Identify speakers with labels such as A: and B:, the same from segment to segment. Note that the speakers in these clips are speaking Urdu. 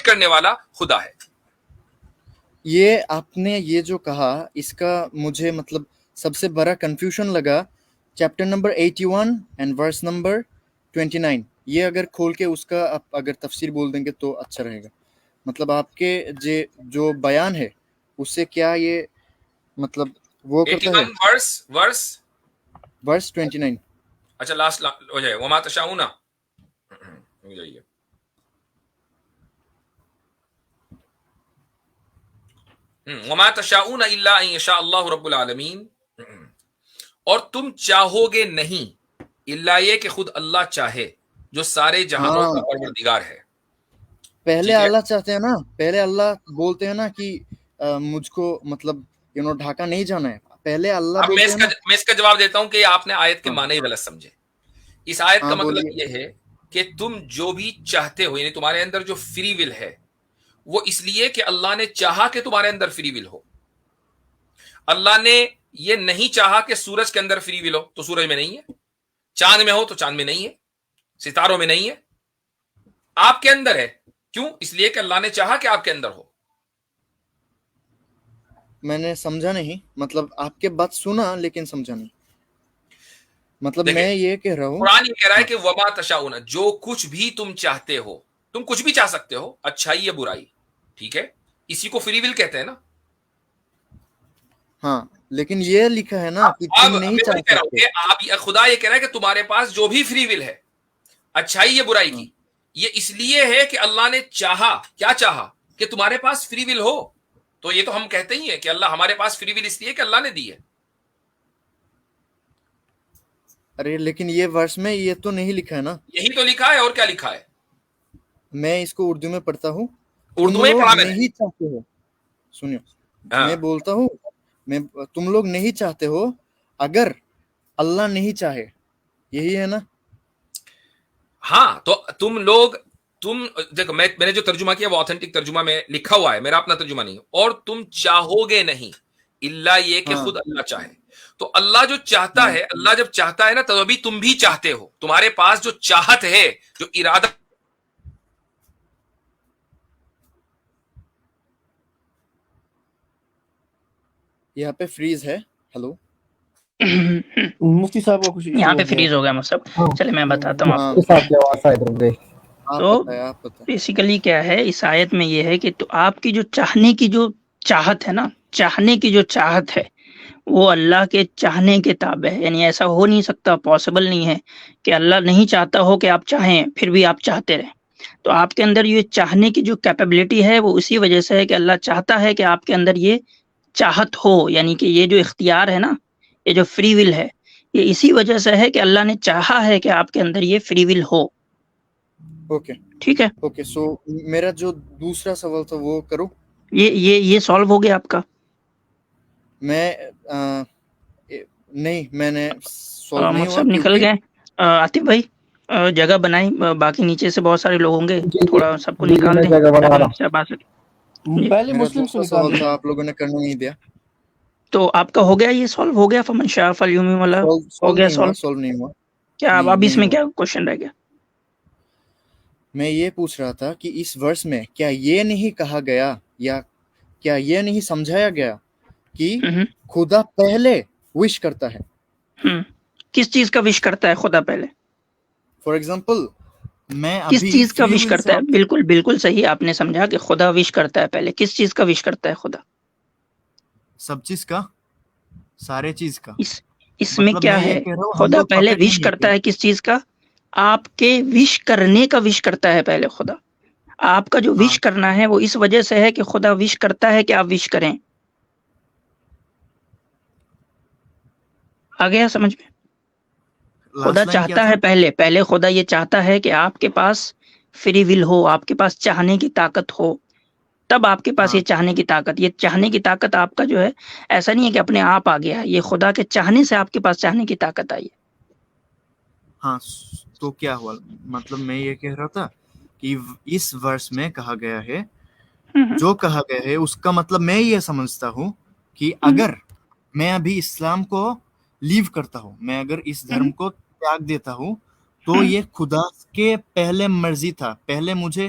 A: کرنے والا خدا ہے.
B: یہ آپ نے یہ جو کہا اس کا مجھے مطلب سب سے بڑا کنفیوژن لگا chapter number 81 and verse number 29. یہ اگر کھول کے اس کا آپ اگر تفسیر بول دیں گے تو اچھا رہے گا. مطلب آپ کے جو بیان ہے اس سے کیا یہ مطلب وہ کرتا ہے
A: 81 ورس
B: ورس 29.
A: اچھا لاسٹ ہو جائے وما تشاؤون ہو جائیے. وما تشاؤون الا ان یشاء اللہ رب العالمین، اور تم چاہو گے نہیں الا یہ کہ خود اللہ چاہے جو سارے جہانوں کا پروردگار ہے.
B: پہلے اللہ چاہتے ہیں نا، پہلے اللہ بولتے ہیں نا کہ مجھ کو مطلب ڈھاکہ نہیں جانا ہے. پہلے اللہ
A: اب
B: بولتے ہیں نا.
A: میں اس کا جواب دیتا ہوں کہ آپ نے آیت کے معنی غلط سمجھے. اس آیت کا مطلب یہ ہے کہ تم جو بھی چاہتے ہو، یعنی تمہارے اندر جو فری ول ہے وہ اس لیے کہ اللہ نے چاہا کہ تمہارے اندر فری ول ہو. اللہ نے یہ نہیں چاہا کہ سورج کے اندر فری ول ہو تو سورج میں نہیں ہے، چاند میں ہو تو چاند میں نہیں ہے، ستاروں میں نہیں ہے، آپ کے اندر ہے. کیوں؟ اس لیے کہ اللہ نے چاہا کہ آپ کے اندر ہو.
B: میں نے سمجھا نہیں، مطلب آپ کے بات سنا لیکن سمجھا نہیں. مطلب میں یہ کہہ رہا ہوں،
A: قرآن یہ کہہ رہا ہے کہ وما تشاؤون، جو کچھ بھی تم چاہتے ہو، تم کچھ بھی چاہ سکتے ہو، اچھائی یا برائی، ٹھیک ہے، اسی کو فری ول کہتے ہیں نا.
B: ہاں لیکن یہ لکھا ہے نا کہ تم نہیں چاہ سکتے.
A: آپ خدا یہ کہہ رہا ہے کہ تمہارے پاس جو بھی فری ول ہے اچھائی یا برائی کی، یہ اس لیے ہے کہ اللہ نے چاہا. کیا چاہا؟ کہ تمہارے پاس فری ول ہو. تو یہ تو ہم کہتے ہی ہیں کہ اللہ ہمارے پاس فری ول اس لیے کہ اللہ نے دی ہے.
B: ارے لیکن یہ ورس میں یہ تو نہیں لکھا ہے نا.
A: یہی تو لکھا ہے، اور کیا لکھا ہے؟
B: میں اس کو اردو میں پڑھتا ہوں.
A: اردو میں پڑھا میں
B: نہیں چاہتے ہو، سنیو میں بولتا ہوں، تم لوگ نہیں چاہتے ہو اگر اللہ نہیں چاہے. یہی ہے نا.
A: ہاں تو تم دیکھو، میں نے جو ترجمہ کیا وہ آتھینٹک ترجمہ میں لکھا ہوا ہے، میرا اپنا ترجمہ نہیں. اور تم چاہو گے نہیں الا یہ کہ خود اللہ چاہے. تو اللہ جو چاہتا ہے، اللہ جب چاہتا ہے نا تو ابھی تم بھی چاہتے ہو. تمہارے پاس جو چاہت ہے، جو ارادہ.
B: یہاں پہ فریز ہے. ہلو
C: مفتی صاحب کو کچھ
D: یہاں پہ فریز ہو گیا مطلب. چلے میں بتاتا ہوں آپ کو. تو بیسیکلی کیا ہے اس آیت میں، یہ ہے کہ تو آپ کی جو چاہنے کی جو چاہت ہے نا، چاہنے کی جو چاہت ہے وہ اللہ کے چاہنے کے تابع ہے. یعنی ایسا ہو نہیں سکتا، پاسبل نہیں ہے کہ اللہ نہیں چاہتا ہو کہ آپ چاہیں پھر بھی آپ چاہتے رہیں. تو آپ کے اندر یہ چاہنے کی جو کیپیبلٹی ہے وہ اسی وجہ سے ہے کہ اللہ چاہتا ہے کہ آپ کے اندر یہ چاہت ہو. یعنی کہ یہ جو اختیار ہے نا، یہ جو فری ول ہے، یہ اسی وجہ سے ہے کہ اللہ نے چاہا ہے کہ آپ کے اندر یہ فری ول ہو.
B: اوکے
D: ٹھیک ہے.
B: اوکے سو میرا جو دوسرا سوال تھا وہ کرو.
D: یہ سالو ہو گیا آپ کا؟
B: میں نہیں، میں نے سالو نہیں ہوا.
D: سب نکل گئے. عاطف بھائی جگہ بنائی، باقی نیچے سے بہت سارے لوگ ہوں گے، تھوڑا سب کو نکال دیں.
C: پہلے مسلم سے
B: سوال تھا آپ لوگوں نے کرنے نہیں دیا.
D: تو آپ کا ہو گیا، یہ سالو ہو گیا. فمن شاء فلیؤمن والا ہو گیا
B: سالو نہیں ہوا.
D: کیا اب اس میں کیا کوشچن رہ گیا؟
B: میں یہ پوچھ رہا تھا کہ اس ورس میں کیا یہ نہیں کہا گیا یا کیا یہ نہیں سمجھایا گیا کہ خدا پہلے وش کرتا ہے؟
D: کس چیز کا وش کرتا ہے خدا پہلے؟
B: فار ایگزامپل میں
D: کس چیز کا وش کرتا ہے؟ بالکل بالکل صحیح آپ نے سمجھا کہ خدا وش کرتا ہے پہلے. کس چیز کا وش کرتا ہے خدا؟
B: سب چیز کا، سارے چیز کا.
D: اس میں کیا ہے؟ خدا پہلے وش کرتا ہے کس چیز کا؟ آپ کے وش کرنے کا وش کرتا ہے پہلے خدا. آپ کا جو وش کرنا ہے وہ اس وجہ سے ہے کہ خدا وش کرتا ہے کہ آپ وش کریں. آ گیا سمجھ میں؟ خدا چاہتا ہے پہلے خدا یہ چاہتا ہے کہ آپ کے پاس فری ول ہو، آپ کے پاس چاہنے کی طاقت ہو. تب آپ کے پاس یہ چاہنے کی طاقت، یہ چاہنے کی طاقت آپ کا جو ہے ایسا نہیں ہے کہ اپنے آپ آ گیا ہے، یہ خدا کے چاہنے سے آپ کے پاس چاہنے کی طاقت آئی ہے.
B: ہاں تو کیا ہوا؟ مطلب میں یہ کہہ رہا تھا کہ اس ورس میں کہا گیا ہے، جو کہا گیا ہے اس کا مطلب میں یہ سمجھتا ہوں کہ اگر میں ابھی اسلام کو لیو کرتا ہوں، میں اگر اس دھرم کو تیاگ دیتا ہوں تو یہ خدا کے پہلے مرضی تھا. پہلے مجھے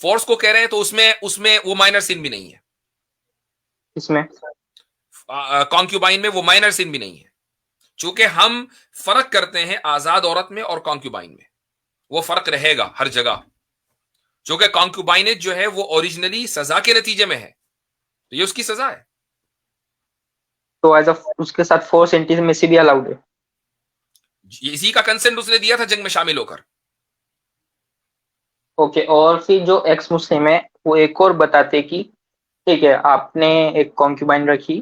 A: فورس کو کہہ رہے ہیں تو اس میں وہ مائنر سن بھی نہیں ہے.
E: اس میں
A: کانکیوبائن میں وہ مائنر سن بھی نہیں ہے. چونکہ ہم فرق کرتے ہیں آزاد عورت میں اور کانکیوبائن میں, وہ فرق رہے گا ہر جگہ. چونکہ کانکیوبائنج جو ہے وہ اوریجنلی سزا کے نتیجے میں ہے, تو یہ اس کی سزا ہے.
E: تو ایز اس کے ساتھ فورس انٹیمیسی بھی الاؤڈ ہے.
A: اسی کا کنسنٹ اس نے دیا تھا جنگ میں شامل ہو کر.
E: اوکے, اور پھر جو ایکس مسلم ہے وہ ایک اور بتاتے کہ ٹھیک ہے آپ نے ایک کانکیوبائن رکھی,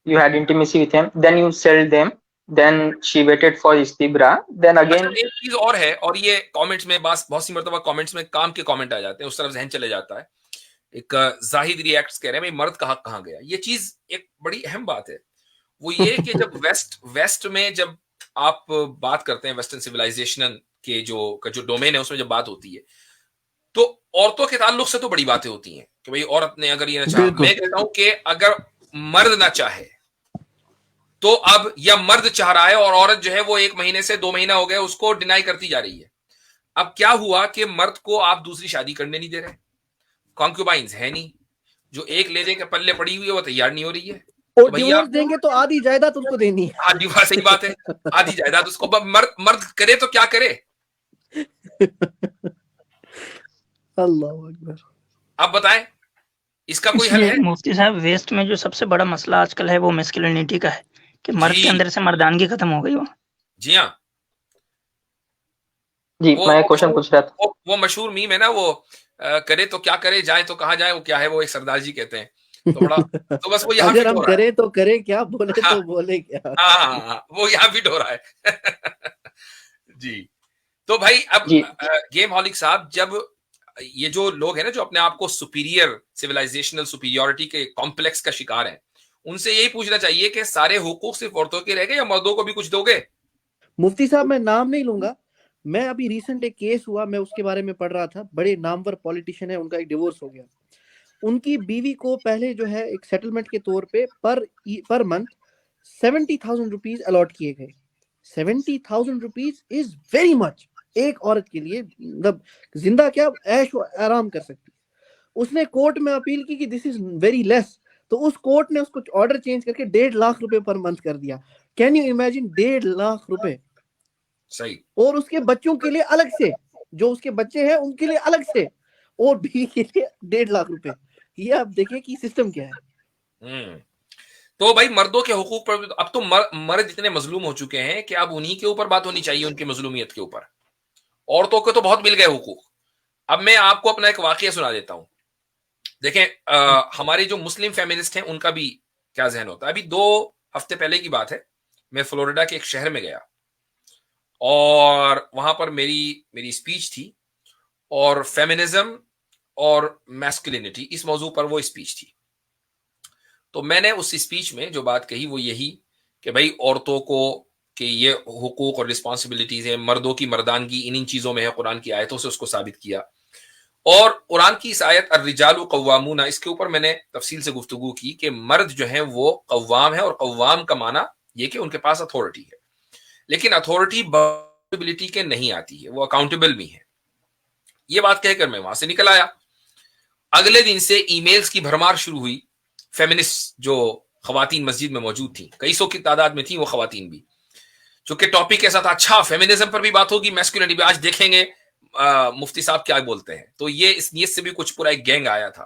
E: you had intimacy with him, then you sold them, then she waited for istibra, then again.
A: ایک چیز اور ہے, اور یہ کامنٹس میں بہت سی مرتبہ کامنٹس میں کام کے کامنٹ آ جاتے ہیں, اس طرف ذہن چلے جاتا ہے. ایک زاہد ریئیکٹس کہہ رہے ہیں بھائی مرد کا حق کہاں گیا. یہ چیز ایک بڑی اہم بات ہے, وہ یہ کہ جب ویسٹ میں جب آپ بات کرتے ہیں ویسٹرن سویلائزیشن کے جو ڈومین ہے اس میں جب بات ہوتی ہے تو عورتوں کے تعلق سے تو بڑی باتیں ہوتی ہیں کہ بھائی عورت نے اگر یہ نہ چاہا. میں کہتا ہوں کہ اگر مرد نہ چاہے تو اب یا مرد چاہ رہا ہے اور عورت جو ہے وہ 1 مہینے سے 2 مہینہ ہو گئے اس کو ڈینائی کرتی جا رہی ہے. اب کیا ہوا کہ مرد کو آپ دوسری شادی کرنے نہیں دے رہے, کانکیوبائنز ہے نہیں, جو ایک لینے کے پلے پڑی ہوئی ہے وہ تیار نہیں ہو رہی ہے,
F: اور ڈیورس دیں گے تو آدھی جائیداد اس کو دینی ہے.
A: آدھی بات صحیح بات ہے, آدھی جائیداد اس کو. مرد کرے تو کیا کرے,
F: اللہ اکبر.
A: آپ بتائیں اس کا کوئی حل ہے؟
D: مفتی صاحب ویسٹ میں جو سب سے بڑا مسئلہ آج کل ہے وہ میسکولینٹی کا ہے کہ مرد کے اندر سے مردانگی ختم ہو گئی.
A: جی ہاں
E: جی, میں کوشچن پوچھ رہا تھا.
A: وہ مشہور میم ہے نا, وہ کرے تو کیا کرے, جائے تو کہاں جائے, وہ کیا ہے, وہ ایک سردار جی کہتے ہیں. تو بس وہ یہاں
F: اگر ہم کریں تو کرے کیا, بولے تو بولے کیا.
A: ہاں وہ یہاں فٹ ہو رہا ہے. جی تو بھائی اب گیم ہالک صاحب, جب یہ جو لوگ ہیں نا جو اپنے آپ کو سپیریئر سویلائزیشنل سپیریورٹی کے کمپلیکس کا شکار ہیں, ان سے یہی پوچھنا چاہیے کہ سارے حقوق صرف عورتوں کے رہ گئے یا مردوں کو بھی کچھ دو گے؟
F: مفتی صاحب میں نام نہیں لوں گا, میں ابھی ریسنٹ ایک کیس ہوا, میں اس کے بارے میں پڑھ رہا تھا. بڑے نامور پولیٹیشین ہے, ان کا ایک ڈیورس ہو گیا. ان کی بیوی کو پہلے جو ہے ایک سیٹلمنٹ کے طور پہ پر منتھ 70,000 روپیز الاٹ کیے گئے. 70,000 روپیز از ویری مچ ایک عورت کے لیے, مطلب زندہ کیا عیش و آرام کر سکتی. اس نے کورٹ میں اپیل کی کہ دس از ویری لیس, تو اس کورٹ نے اس کو آرڈر چینج کر کے 1.5 لاکھ روپے پر منتھ کر دیا. کین یو امیجن 1.5 لاکھ روپے.
A: صحیح.
F: اور اس کے بچوں کے لیے الگ سے, جو اس کے بچے ہیں ان کے لیے الگ سے, اور بیوی کے لیے 1.5 لاکھ روپے. یہ آپ دیکھیں کہ سسٹم کیا ہے.
A: تو بھائی مردوں کے حقوق پر اب تو مرد اتنے مظلوم ہو چکے ہیں کہ اب انہی کے اوپر بات ہونی چاہیے, ان کی مظلومیت کے اوپر. عورتوں کو تو بہت مل گئے حقوق. اب میں آپ کو اپنا ایک واقعہ سنا دیتا ہوں. دیکھیں ہمارے جو مسلم فیمنسٹ ہیں ان کا بھی کیا ذہن ہوتا ہے. ابھی 2 ہفتے پہلے کی بات ہے, میں فلوریڈا کے ایک شہر میں گیا اور وہاں پر میری اسپیچ تھی, اور فیمنزم اور میسکولینٹی اس موضوع پر وہ اسپیچ تھی. تو میں نے اس اسپیچ میں جو بات کہی وہ یہی کہ بھائی عورتوں کو کہ یہ حقوق اور رسپانسبلٹیز ہیں, مردوں کی مردانگی ان چیزوں میں ہے, قرآن کی آیتوں سے اس کو ثابت کیا. اور قرآن کی اس آیت الرجال قوامون, اس کے اوپر میں نے تفصیل سے گفتگو کی کہ مرد جو ہیں وہ قوام ہے, اور قوام کا معنی یہ کہ ان کے پاس اتھارٹی ہے, لیکن اتھارٹی اکاؤنٹیبلٹی کے نہیں آتی ہے, وہ اکاؤنٹیبل بھی ہے. یہ بات کہہ کر میں وہاں سے نکل آیا. اگلے دن سے ای میلز کی بھرمار شروع ہوئی. فیمنسٹ جو خواتین مسجد میں موجود تھیں, کئی سو کی تعداد میں تھیں وہ خواتین بھی, چونکہ ٹاپک کیسا تھا, اچھا فیمنزم پر بھی بات ہوگی, میسکولینٹی بھی, آج دیکھیں گے مفتی صاحب کیا بولتے ہیں. تو یہ اس نیت سے بھی کچھ پورا ایک گینگ آیا تھا.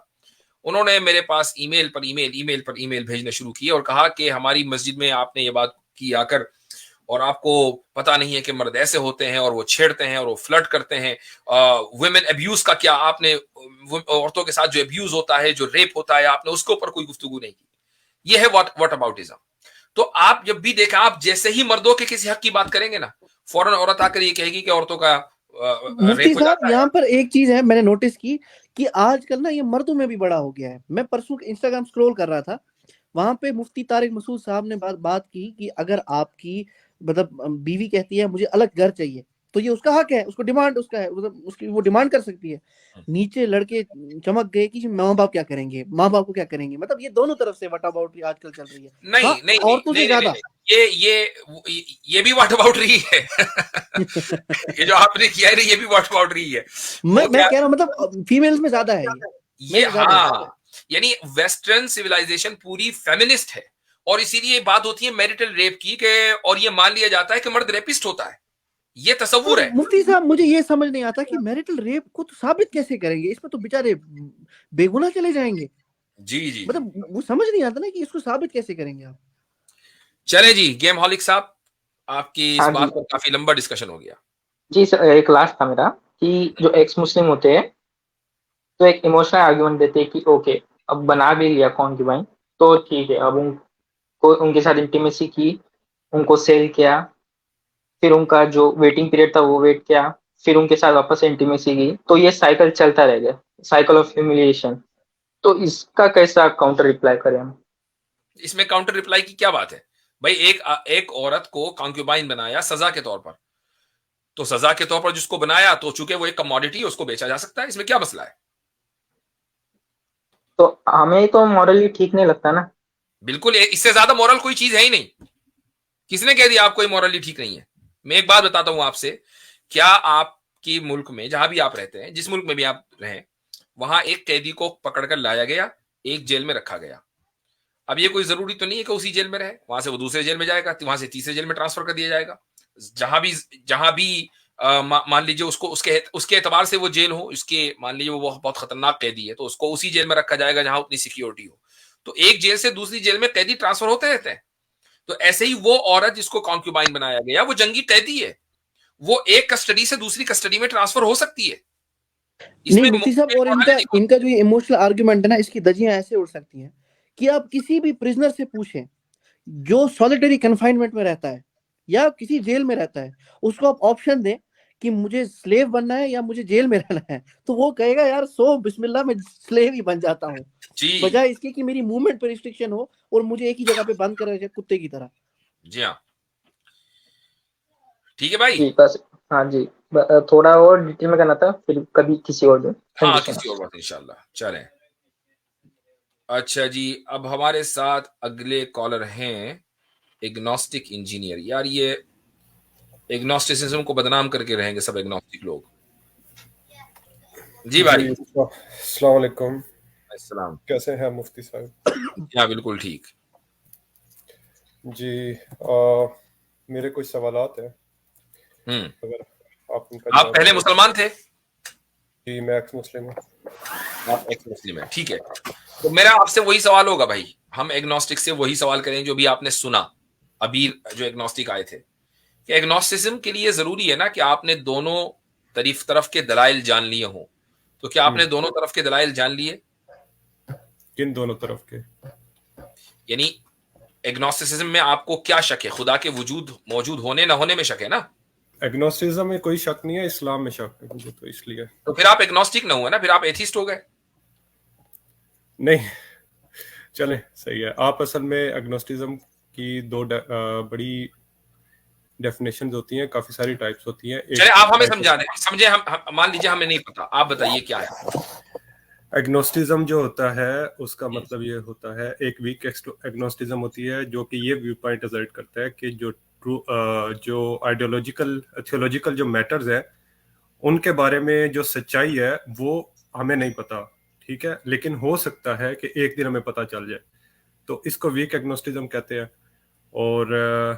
A: انہوں نے میرے پاس ای میل پر ای میل بھیجنے شروع کیے اور کہا کہ ہماری مسجد میں آپ نے یہ بات کی آ کر, اور آپ کو پتا نہیں ہے کہ مرد ایسے ہوتے ہیں اور وہ چھیڑتے ہیں اور وہ فلرٹ کرتے ہیں. ویمن ابیوز کا کیا, آپ نے عورتوں کے ساتھ جو ابیوز ہوتا ہے, جو ریپ ہوتا ہے, آپ نے اس کے اوپر کوئی گفتگو نہیں کی. یہ ہے واٹ اباؤٹزم. تو آپ جب بھی دیکھیں, آپ جیسے ہی مردوں کے کسی حق کی بات کریں گے نا, فوراً عورت آ کر یہ کہے گی کہ عورتوں کا
F: مفتی صاحب یہاں پر ایک چیز ہے میں نے نوٹس کی کہ آج کل نا یہ مردوں میں بھی بڑا ہو گیا ہے. میں پرسوں انسٹاگرام اسکرول کر رہا تھا, وہاں پہ مفتی طارق مسعود صاحب نے بات کی کہ اگر آپ کی مطلب بیوی کہتی ہے مجھے الگ گھر چاہیے, تو یہ اس کا حق ہے, اس کو ڈیمانڈ اس کا ہے, اس کی وہ ڈیمانڈ کر سکتی ہے. نیچے لڑکے چمک گئے کہ ماں باپ کیا کریں گے, ماں باپ کو کیا کریں گے, مطلب یہ دونوں طرف سے وٹ اباؤٹ آج کل چل رہی ہے.
A: نہیں
F: عورتوں سے زیادہ
A: یہ بھی واٹ اباؤٹ رہی ہے. یہ جو آپ نے کیا ہے یہ بھی واٹ اباؤٹ رہی ہے.
F: میں کہہ رہا ہوں مطلب فیمیلز میں زیادہ ہے
A: یہ. ہاں یعنی ویسٹرن سویلائزیشن پوری فیمنسٹ ہے, اور اسی لیے بات ہوتی ہے میریٹل ریپ کی کہ, اور یہ مان لیا جاتا ہے کہ مرد ریپسٹ ہوتا ہے, یہ تصور ہے.
F: مفتی صاحب مجھے یہ سمجھ نہیں آتا کہ میریٹل ریپ کو تو ثابت کیسے کریں گے, اس میں تو بیچارے بے گناہ چلے جائیں گے.
A: جی
F: مطلب وہ سمجھ نہیں آتا نا کہ اس کو ثابت کیسے کریں گے آپ.
A: چلے جی گیم ہالک صاحب, آپ کی اس بات پر کافی لمبا ڈسکشن ہو گیا.
E: جی سر, ایک لاسٹ تھا میرا کہ جو ایکس مسلم ہوتے ہیں تو ایک ایموشنل آرگیومنٹ دیتے کہ اوکے اب بنا بھی لیا کونکیبائن تو ٹھیک ہے, اب ان کے ساتھ انٹیمیسی کی, ان کو سیل کیا, پھر ان کا جو ویٹنگ پیریڈ تھا وہ ویٹ کیا, پھر ان کے ساتھ واپس انٹیمیسی کی, تو یہ سائیکل چلتا رہ گیا, سائیکل آف ہیوملیشن. تو اس کا کیسا کاؤنٹر ریپلائی کریں ہم؟
A: اس میں کاؤنٹر ریپلائی کی کیا بات ہے بھائی؟ ایک عورت کو کانکیوبائن بنایا سزا کے طور پر, تو سزا کے طور پر جس کو بنایا تو چونکہ وہ ایک کموڈیٹی ہے اس کو بیچا جا سکتا ہے, اس میں کیا مسئلہ ہے؟
E: تو ہمیں تو مورلی ٹھیک نہیں لگتا نا.
A: بالکل, اس سے زیادہ مورل کوئی چیز ہے ہی نہیں. کس نے کہہ دیا آپ کو یہ مورلی ٹھیک نہیں ہے؟ میں ایک بات بتاتا ہوں آپ سے, کیا آپ کی ملک میں جہاں بھی آپ رہتے ہیں, جس ملک میں بھی آپ رہیں, وہاں ایک قیدی کو پکڑ کر لایا گیا, ایک جیل میں رکھا گیا. اب یہ کوئی ضروری تو نہیں ہے کہ اسی جیل میں رہے, وہاں سے وہ دوسرے جیل میں جائے گا, وہاں سے تیسرے جیل میں ٹرانسفر کر دیا جائے گا. جہاں بھی مان لیجیے اس کے اعتبار سے وہ جیل ہو, اس کے مان لیجیے وہ بہت خطرناک قیدی ہے تو اس کو اسی جیل میں رکھا جائے گا جہاں اتنی سیکیورٹی ہو. تو ایک جیل سے دوسری جیل میں قیدی ٹرانسفر ہوتے رہتے ہیں. تو ایسے ہی وہ عورت جس کو کانکیوبائن بنایا گیا وہ جنگی قیدی ہے, وہ ایک کسٹڈی سے دوسری کسٹڈی میں ٹرانسفر ہو سکتی ہے.
F: نہیں مفتی صاحب, اور ان کا جو یہ ایموشنل آرگیومنٹ ہے نا, اس کی دجیاں ایسے اڑ سکتی ہیں کہ آپ کسی بھی پرزنر سے پوچھیں جو سالیٹری کنفائنمنٹ میں رہتا ہے یا کسی جیل میں رہتا ہے, اس کو آپ آپشن دیں کہ مجھے سلیو بننا ہے یا مجھے جیل میں رہنا ہے, تو وہ کہے گا یار بسم اللہ میں سلیو ہی بن جاتا ہوں, بجائے اس کے کہ میری موومنٹ پہ ریسٹرکشن ہو اور مجھے ایک ہی جگہ پہ بند کر رکھے کتے کی طرح.
A: جی ہاں ٹھیک ہے بھائی.
E: جی بس, ہاں جی تھوڑا اور ڈیٹیل میں کرنا تھا, پھر کبھی کسی اور دن.
A: ہاں کسی اور وقت انشاءاللہ. چلیں اچھا جی, اب ہمارے ساتھ اگلے کالر ہیں ایگنوسٹک انجینئر. یار یہ ایگنوسٹسزم کو بدنام کر کے رہیں گے سب ایگنوسٹک لوگ. جی بھائی
G: السلام علیکم.
A: السلام,
G: کیسے ہیں مفتی صاحب؟
A: ہاں بالکل ٹھیک.
G: جی میرے کچھ سوالات ہیں. اگر
A: آپ پہلے مسلمان تھے؟
G: جی میں ایکس مسلم ہوں.
A: آپ ایکس مسلم ہیں, ٹھیک ہے. تو میرا آپ سے وہی سوال ہوگا بھائی, ہم ایگنوسٹک سے وہی سوال کریں جو بھی آپ نے سنا ابھی جو ایگنوسٹک آئے تھے, کہ ایگنوسٹسزم کے لیے ضروری ہے نا کہ آپ نے دونوں طرف کے دلائل جان لیے ہوں. تو کیا آپ نے دونوں طرف کے دلائل جان لیے؟
G: کن دونوں طرف کے؟
A: یعنی ایگنوسٹسزم میں آپ کو کیا شک ہے؟ خدا کے موجود ہونے نہ ہونے میں شک ہے نا؟
G: ایگنوسٹسزم میں کوئی شک نہیں ہے, اسلام میں شک ہے مجھے, تو اس لیے.
A: تو پھر آپ ایگنوسٹک نہ ہوئے نا, پھر آپ ایتھیسٹ ہو گئے.
G: نہیں چلیں صحیح ہے. آپ اصل میں ایگنوسٹسزم کی دو بڑی ڈیفینیشنز ہوتی ہیں, کافی ساری ٹائپس ہوتی ہیں.
A: چلیں آپ ہمیں سمجھا دیں, سمجھے ہم مان لیجیے ہمیں نہیں پتا, آپ بتائیے کیا ہے
G: ایگنوسٹزم. جو ہوتا ہے اس کا مطلب یہ ہوتا ہے, ایک ویک ایگنوسٹزم ہوتی ہے جو کہ یہ ویو پوائنٹ ازرٹ کرتا ہے کہ جو آئیڈیولوجیکل تھیولوجیکل جو میٹرز ہیں ان کے بارے میں جو سچائی ہے وہ ہمیں نہیں پتا, ٹھیک ہے, لیکن ہو سکتا ہے کہ ایک دن ہمیں پتہ چل جائے. تو اس کو ویک ایگنوسٹزم کہتے ہیں. اور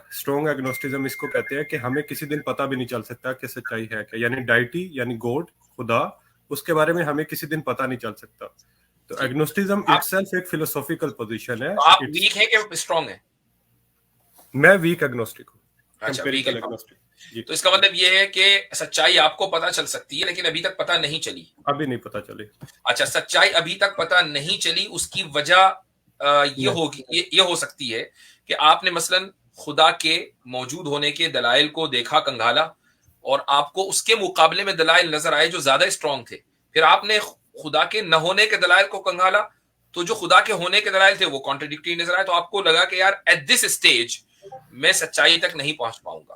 G: اسٹرانگ ایگنوسٹزم اس کو کہتے ہیں کہ ہمیں کسی دن پتہ بھی نہیں چل سکتا کہ سچائی ہے کیا, یعنی ڈائٹی یعنی گوڈ خدا, اس کے بارے میں ہمیں کسی دن پتہ نہیں چل سکتا. تو ایگنوسٹزم اٹ سیلف ایک فلسافیکل پوزیشن ہے.
A: آپ ویک ہیں کہ اسٹرانگ ہیں؟
G: میں ویک ایگنوسٹک ہوں.
A: اچھا ویک ایگنوسٹک. تو اس کا مطلب یہ ہے کہ سچائی آپ کو پتہ چل سکتی ہے لیکن ابھی تک پتہ نہیں چلی.
G: ابھی نہیں پتہ چلی.
A: اچھا, سچائی ابھی تک پتہ نہیں چلی, اس کی وجہ یہ ہو سکتی ہے کہ آپ نے مثلا خدا کے موجود ہونے کے دلائل کو دیکھا, کنگھالا, اور آپ کو اس کے مقابلے میں دلائل نظر آئے جو زیادہ اسٹرانگ تھے. پھر آپ نے خدا کے نہ ہونے کے دلائل کو کنگھالا, تو جو خدا کے ہونے کے دلائل تھے وہ کانٹرڈکٹری نظر آئے, تو آپ کو لگا کہ یار ایٹ دس اسٹیج میں سچائی تک نہیں پہنچ پاؤں گا.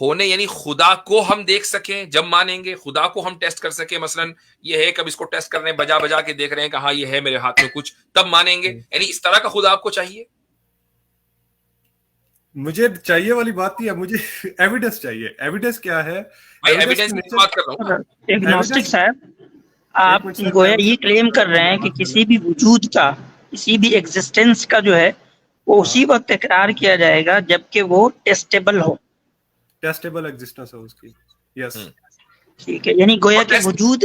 A: ہونے یعنی خدا کو ہم دیکھ سکیں جب مانیں گے, خدا کو ہم ٹیسٹ کر سکیں, مثلا یہ ہے کہ اب اس کو ٹیسٹ کر رہے ہیں, بجا بجا کے دیکھ رہے ہیں کہ ہاں یہ ہے میرے ہاتھ میں کچھ, تب مانیں گے, یعنی اس طرح کا خدا آپ کو چاہیے؟
G: مجھے چاہیے والی بات نہیں ہے, مجھے ایویڈنس چاہیے. ایویڈنس کیا ہے؟
A: ایویڈنس کی بات کر رہا ہوں.
D: ایگنوسٹک صاحب آپ گویا یہ کلیم کر رہے ہیں کہ کسی بھی وجود کا, کسی بھی ایگزسٹنس کا جو ہے وہ اسی وقت اقرار کیا جائے گا جبکہ وہ ٹیسٹیبل ہو,
G: ٹیسٹیبل ایگزسٹنس ہے اس کی. یس
D: ٹھیک ہے, یعنی گویا کہ وجود